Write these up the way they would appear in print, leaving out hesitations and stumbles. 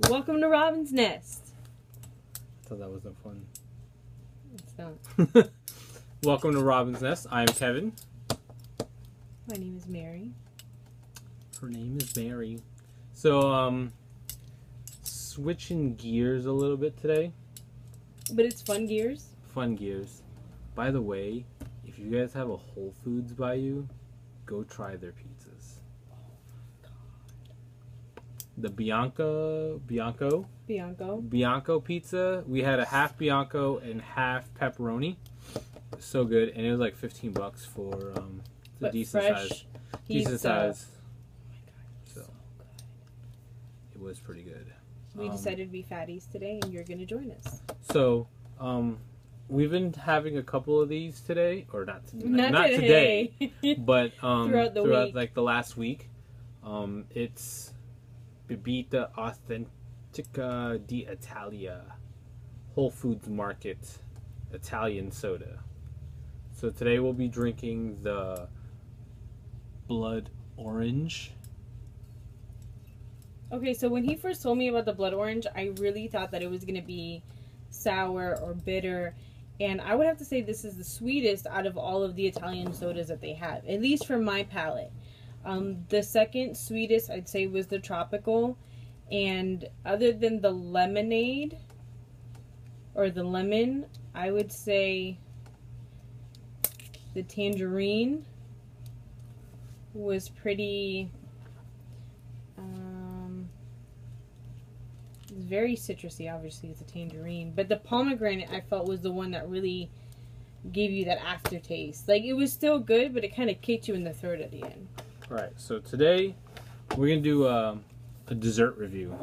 Welcome to Robin's Nest. I thought that wasn't fun. It's not. Welcome to Robin's Nest. I'm Kevin. My name is Mary. Her name is Mary. So, switching gears a little bit today. But it's fun gears. Fun gears. By the way, if you guys have a Whole Foods by you, go try their pizzas. The Bianco pizza. We had a half Bianco and half pepperoni. So good, and it was like $15 for the decent size. Decent size. Oh my god, so good. It was pretty good. We decided to be fatties today, and you're gonna join us. So, we've been having a couple of these today, or not today, but throughout week. Like the last week. It's Bibita Authentica d'Italia, Whole Foods Market Italian soda. So today we'll be drinking the blood orange. Okay, so when he first told me about the blood orange, I really thought that it was gonna be sour or bitter, and I would have to say this is the sweetest out of all of the Italian sodas that they have, at least for my palate. The second sweetest I'd say was the tropical, and other than the lemonade or the lemon, I would say the tangerine was pretty it's very citrusy. Obviously it's a tangerine, but the pomegranate I felt was the one that really gave you that aftertaste. Like, it was still good, but it kind of kicked you in the throat at the end. Alright, so today we're going to do a dessert review.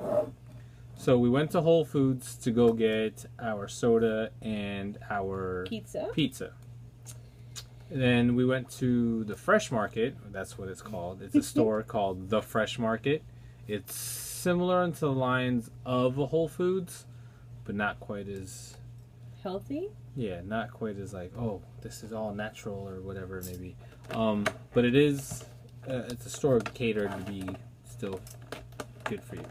So we went to Whole Foods to go get our soda and our pizza. And then we went to the Fresh Market. That's what it's called. It's a store called The Fresh Market. It's similar into the lines of a Whole Foods, but not quite as healthy. Yeah, not quite as like, oh, this is all natural or whatever it may be. But it is. It's a store catered to be still good for you.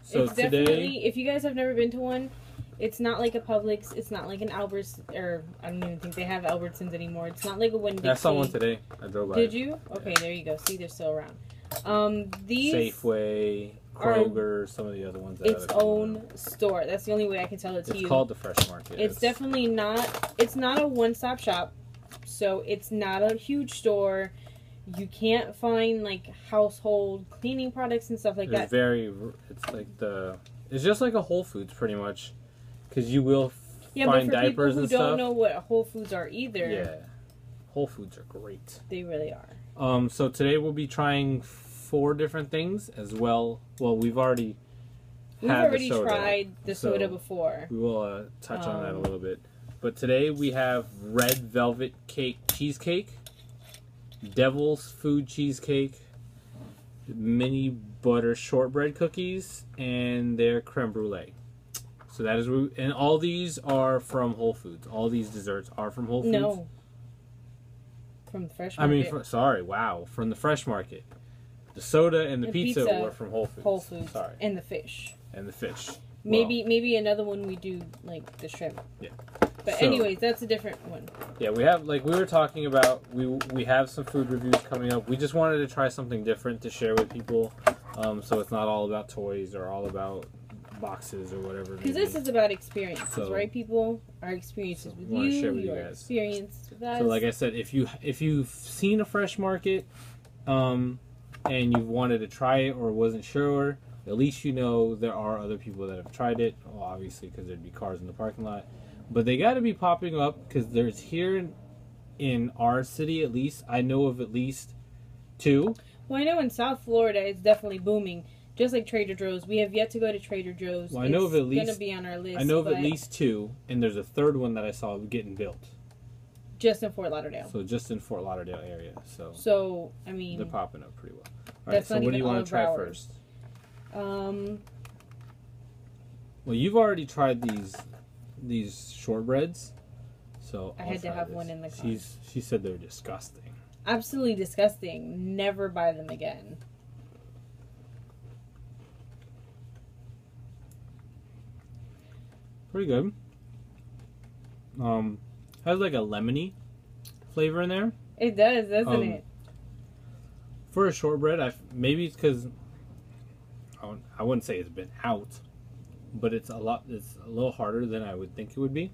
So it's definitely, if you guys have never been to one, it's not like a Publix, it's not like an Alberts, or I don't even think they have Albertsons anymore. It's not like a Wendy's. I saw one today. I drove by. Did you? Okay, there you go. See, they're still around. These Safeway, Kroger, some of the other ones. Its own store. That's the only way I can tell it to you. It's called the Fresh Market. It's definitely not. It's not a one-stop shop, so it's not a huge store. You can't find like household cleaning products and stuff like that. It's just like a Whole Foods pretty much, because you will find diapers and stuff. Yeah, but for people who don't know what Whole Foods are either. Yeah, Whole Foods are great. They really are. So today we'll be trying 4 different things as well. Well, we've already tried the soda before. We will touch on that a little bit. But today we have red velvet cake cheesecake, Devil's Food cheesecake, mini butter shortbread cookies, and their creme brulee. So that is, and all these are from Whole Foods. All these desserts are from Whole Foods. No, from the Fresh Market. From the Fresh Market. The soda and the pizza were from Whole Foods. Whole Foods. Sorry. And the fish. Maybe another one we do, like the shrimp. Yeah. But anyways, that's a different one. Yeah, we have, like we were talking about, we have some food reviews coming up. We just wanted to try something different to share with people, so it's not all about toys or all about boxes or whatever. Because this is about experiences, right, people? Our experiences with you, your experience with us. So like I said, if you've seen a Fresh Market, and you wanted to try it or wasn't sure, at least you know there are other people that have tried it. Well, obviously, because there'd be cars in the parking lot. But they got to be popping up, because there's here in our city, at least, I know of at least 2. Well, I know in South Florida it's definitely booming, just like Trader Joe's. We have yet to go to Trader Joe's. Well, I know of at least, it's going to be on our list. I know of at least 2, and there's a 3rd one that I saw getting built. Just in Fort Lauderdale. So just in Fort Lauderdale area. So I mean, they're popping up pretty well. All right, so what do you want to try first? Well, you've already tried these shortbreads, so I had to have one in the car. She said they're disgusting. Absolutely disgusting. Never buy them again. Pretty good. Has like a lemony flavor in there. It does, doesn't it? For a shortbread, maybe it's because I wouldn't say it's been out, but it's a little harder than I would think it would be.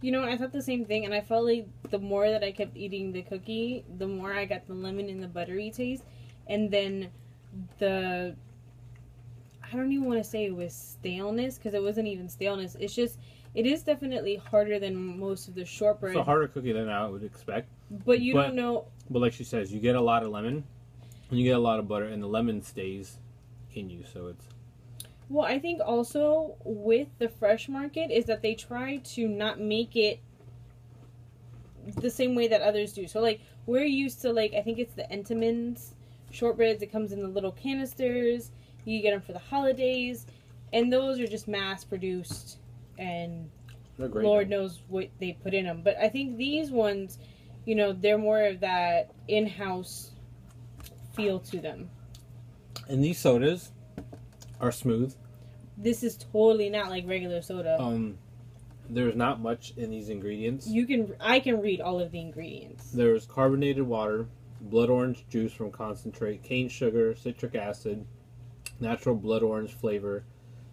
You know, I thought the same thing, and I felt like the more that I kept eating the cookie, the more I got the lemon and the buttery taste, and then I don't even want to say it was staleness, because it wasn't even staleness. It's just, it is definitely harder than most of the shortbread. It's a harder cookie than I would expect. But you don't know. But like she says, you get a lot of lemon, and you get a lot of butter, and the lemon stays in you, so it's... Well, I think also with the Fresh Market is that they try to not make it the same way that others do. So, like, we're used to, like, I think it's the Entenmann's shortbreads. It comes in the little canisters. You get them for the holidays. And those are just mass-produced. And Lord knows what they put in them. But I think these ones, you know, they're more of that in-house feel to them. And these sodas are smooth. This is totally not like regular soda. There's not much in these ingredients. I can read all of the ingredients. There's carbonated water, blood orange juice from concentrate, cane sugar, citric acid, natural blood orange flavor,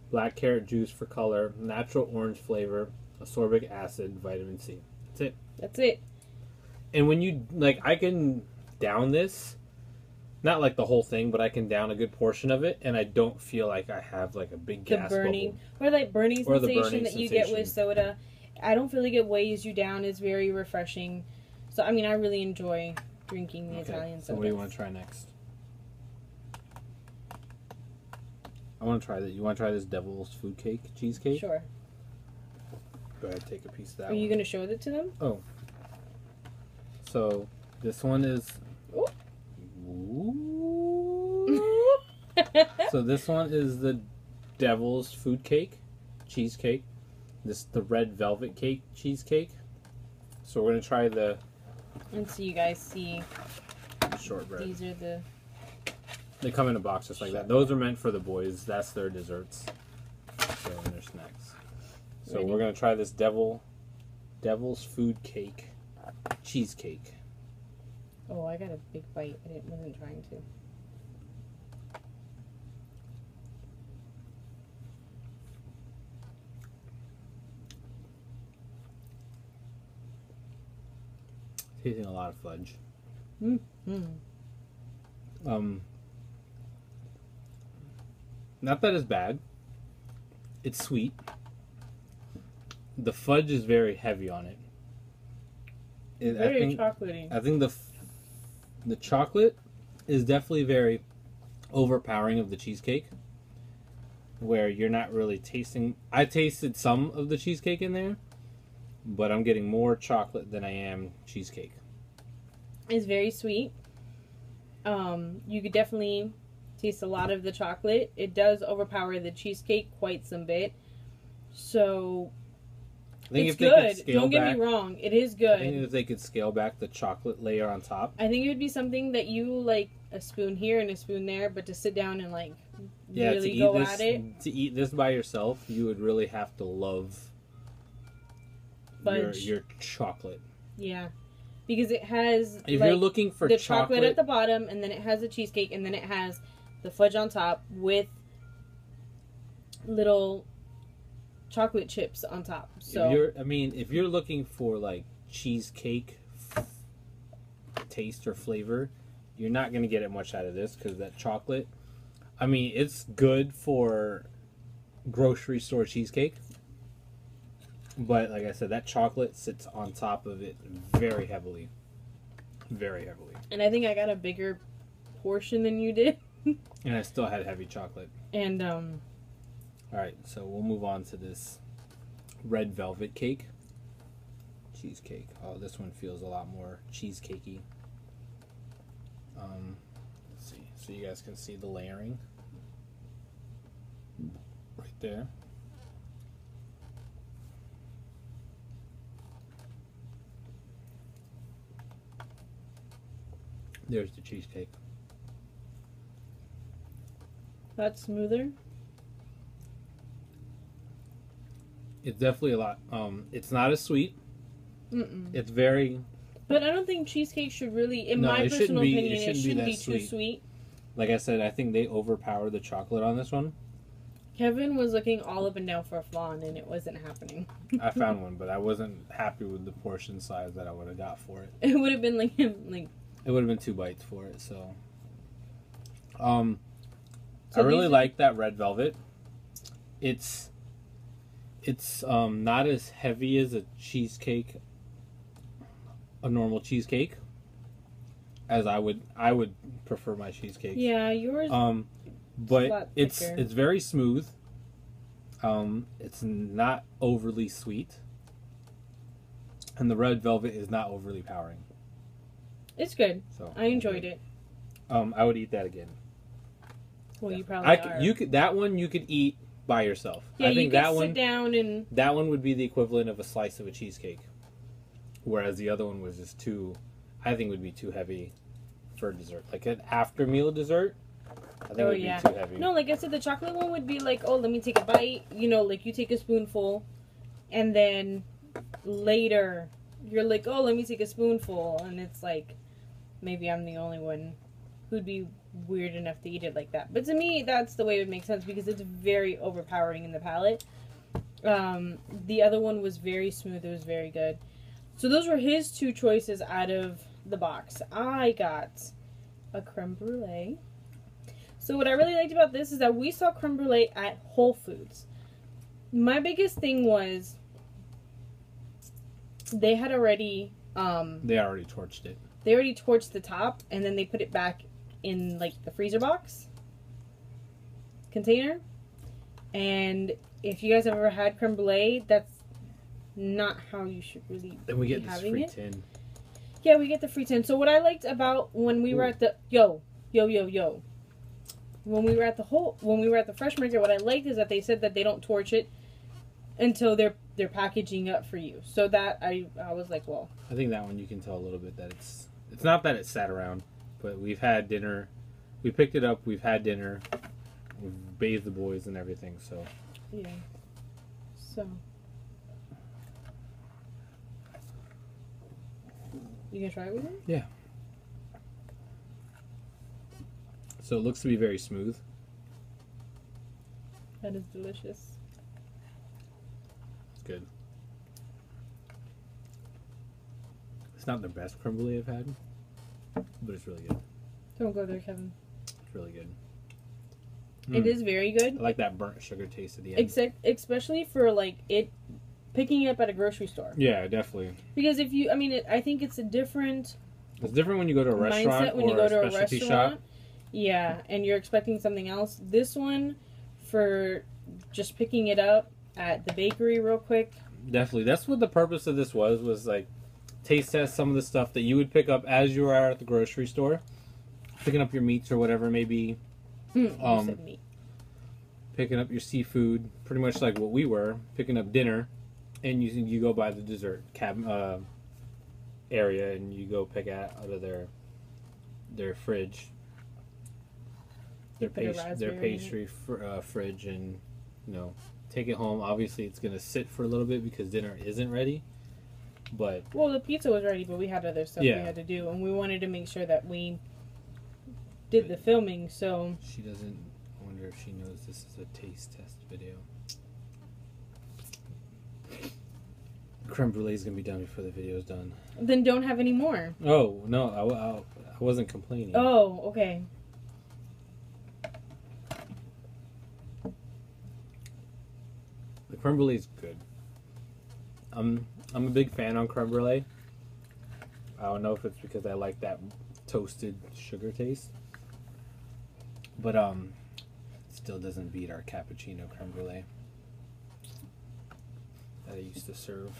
black carrot juice for color, natural orange flavor, ascorbic acid, vitamin C. That's it. And when you, like, I can down this, not like the whole thing, but I can down a good portion of it, and I don't feel like I have like a big gas bubble. Or like burning sensation that you get with soda. I don't feel like it weighs you down. It's very refreshing. So, I mean, I really enjoy drinking the Italian soda. So what do you want to try next? I want to try that. You want to try this Devil's Food Cake cheesecake? Sure. Go ahead, take a piece of that. Are you going to show it to them? Oh. So, this one is... Ooh. So this one is the Devil's Food Cake cheesecake. This is the red velvet cake cheesecake. So we're gonna try the. And so you guys see. Shortbread. These are the. They come in a box just like that. Those are meant for the boys. That's their desserts. So and their snacks. So we're gonna try this Devil's Food Cake cheesecake. Oh, I got a big bite. I wasn't trying to. Tasting a lot of fudge. Not that it's bad. It's sweet. The fudge is very heavy on it. Very chocolatey. I think the chocolate is definitely very overpowering of the cheesecake, where you're not really tasting. I tasted some of the cheesecake in there, but I'm getting more chocolate than I am cheesecake. It's very sweet. You could definitely taste a lot of the chocolate. It does overpower the cheesecake quite some bit. So it's good. Don't get me wrong. It is good. I think if they could scale back the chocolate layer on top. I think it would be something that you like a spoon here and a spoon there, but to sit down and like really go at it. To eat this by yourself, you would really have to love your chocolate. Yeah. Because it has if you're looking for the chocolate at the bottom, and then it has the cheesecake, and then it has the fudge on top with little chocolate chips on top. So if you're looking for like cheesecake taste or flavor, you're not going to get it much out of this because that chocolate. I mean, it's good for grocery store cheesecake, but like I said, that chocolate sits on top of it very heavily, very heavily. And I think I got a bigger portion than you did. And I still had heavy chocolate. And all right, so we'll move on to this red velvet cake cheesecake. Oh, this one feels a lot more cheesecakey. Let's see, so you guys can see the layering right there. There's the cheesecake. That's smoother. It's definitely a lot. It's not as sweet. Mm-mm. It's very... But I don't think cheesecake should really, in my personal opinion, it shouldn't be too sweet. Like I said, I think they overpowered the chocolate on this one. Kevin was looking all up and down for a flan, and it wasn't happening. I found one, but I wasn't happy with the portion size that I would have got for it. It would have been like It would have been 2 bites for it, so... I really like that red velvet. It's not as heavy as a cheesecake, a normal cheesecake, as I would prefer my cheesecake. Yeah, yours. But it's very smooth. It's not overly sweet, and the red velvet is not overly powering. It's good. So I enjoyed it. I would eat that again. Well, you probably are. That one you could eat by yourself. Yeah, I think you could sit down and... That one would be the equivalent of a slice of a cheesecake. Whereas the other one was just I think would be too heavy for dessert. Like an after meal dessert, I think it would be too heavy. No, like I said, the chocolate one would be like, oh, let me take a bite. You know, like you take a spoonful, and then later you're like, oh, let me take a spoonful. And it's like, maybe I'm the only one who'd be weird enough to eat it like that. But to me, that's the way it would make sense because it's very overpowering in the palate. The other one was very smooth. It was very good. So those were his 2 choices out of the box. I got a creme brulee. So what I really liked about this is that we saw creme brulee at Whole Foods. My biggest thing was they had already... they already torched it. They already torched the top, and then they put it back in like the freezer box container. And if you guys have ever had creme brulee, that's not how you should really then we get this free tin. Yeah, we get the free tin. So what I liked about when we were at the when we were at the Fresh Market, what I liked is that they said that they don't torch it until they're packaging up for you. So that I was like, well, I think that one you can tell a little bit that it's not that it sat around. But we've had dinner. We picked it up. We've had dinner. We've bathed the boys and everything. So yeah. So you gonna try it with me? Yeah. So it looks to be very smooth. That is delicious. It's good. It's not the best creme brulee I've had. But it's really good. Don't go there, Kevin. It's really good. It is very good. I like that burnt sugar taste at the end. Especially for like it picking it up at a grocery store. Yeah, definitely. Because if you, I think it's a different. It's different when you go to a restaurant mindset when you go to a specialty restaurant. Shop. Yeah, and you're expecting something else. This one, for just picking it up at the bakery real quick. Definitely, that's what the purpose of this was like. Taste test some of the stuff that you would pick up as you are at the grocery store, picking up your meats or whatever it may be. Meat. Picking up your seafood, pretty much like what we were picking up dinner, and you go by the dessert area and you go pick out of their fridge, their pastry fridge, and take it home. Obviously, it's gonna sit for a little bit because dinner isn't ready. But well, the pizza was ready, but we had other stuff we had to do, and we wanted to make sure that we did the filming. So she doesn't. I wonder if she knows this is a taste test video. Creme brulee is gonna be done before the video is done. Then don't have any more. Oh no, I wasn't complaining. Oh, okay. The creme brulee is good. I'm a big fan on creme brulee. I don't know if it's because I like that toasted sugar taste, but it still doesn't beat our cappuccino creme brulee that I used to serve.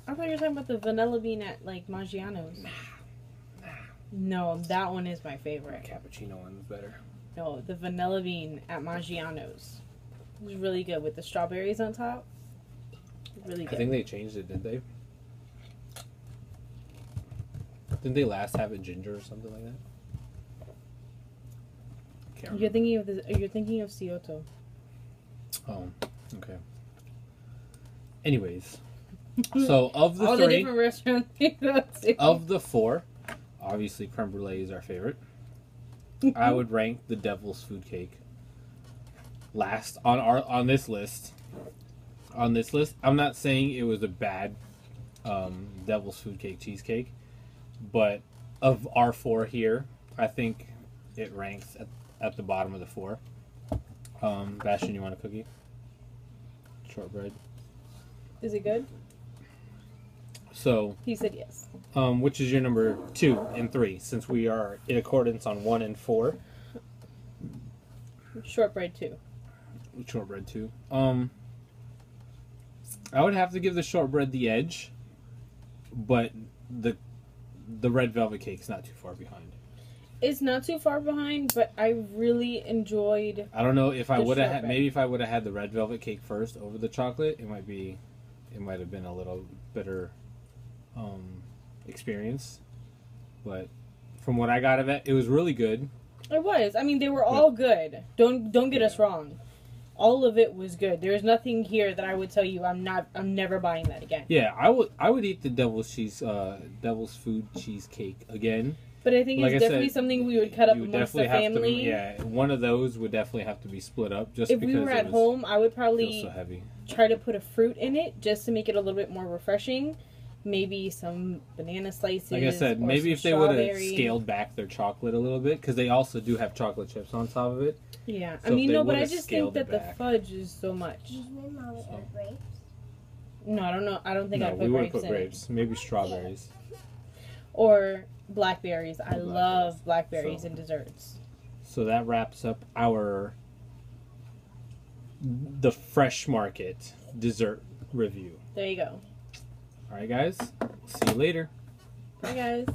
I thought you were talking about the vanilla bean at like Maggiano's. Nah. No, that one is my favorite. The cappuccino one's better. No, the vanilla bean at Maggiano's. It was really good with the strawberries on top. Really good. I think they changed it, didn't they? Didn't they last have it ginger or something like that? You're thinking of Scioto. Oh, okay. Anyways, so of the all three, the different restaurants you go to. Of the four, obviously creme brulee is our favorite. I would rank the Devil's Food Cake last on this list. On this list, I'm not saying it was a bad Devil's Food Cake cheesecake, but of our four here, I think it ranks at the bottom of the four. Bastion, you want a cookie? Shortbread. Is it good? So he said yes. Which is your number 2 and 3, since we are in accordance on 1 and 4? Shortbread 2. Shortbread 2. I would have to give the shortbread the edge, but the red velvet cake's not too far behind. It's not too far behind, but I really enjoyed. I don't know if I would have had, maybe if I would have had the red velvet cake first over the chocolate, it might have been a little better experience. But from what I got of it, it was really good. It was. I mean, they were all good. Don't get us wrong. All of it was good. There's nothing here that I would tell you I'm never buying that again. Yeah, I would eat the Devil's Food cheesecake again. But I think it's definitely something we would cut up amongst the family. One of those would definitely have to be split up. Just if we were at home, I would probably so heavy. Try to put a fruit in it just to make it a little bit more refreshing. Maybe some banana slices. Like I said, maybe if they would have scaled back their chocolate a little bit, because they also do have chocolate chips on top of it. Yeah, so I mean, no, but I just think that the fudge is so much. Grapes? No, I don't know. I don't think I put grapes in it. We wouldn't put grapes. Maybe strawberries. Or blackberries. I love blackberries in desserts. So that wraps up the Fresh Market dessert review. There you go. All right, guys. See you later. Bye, guys.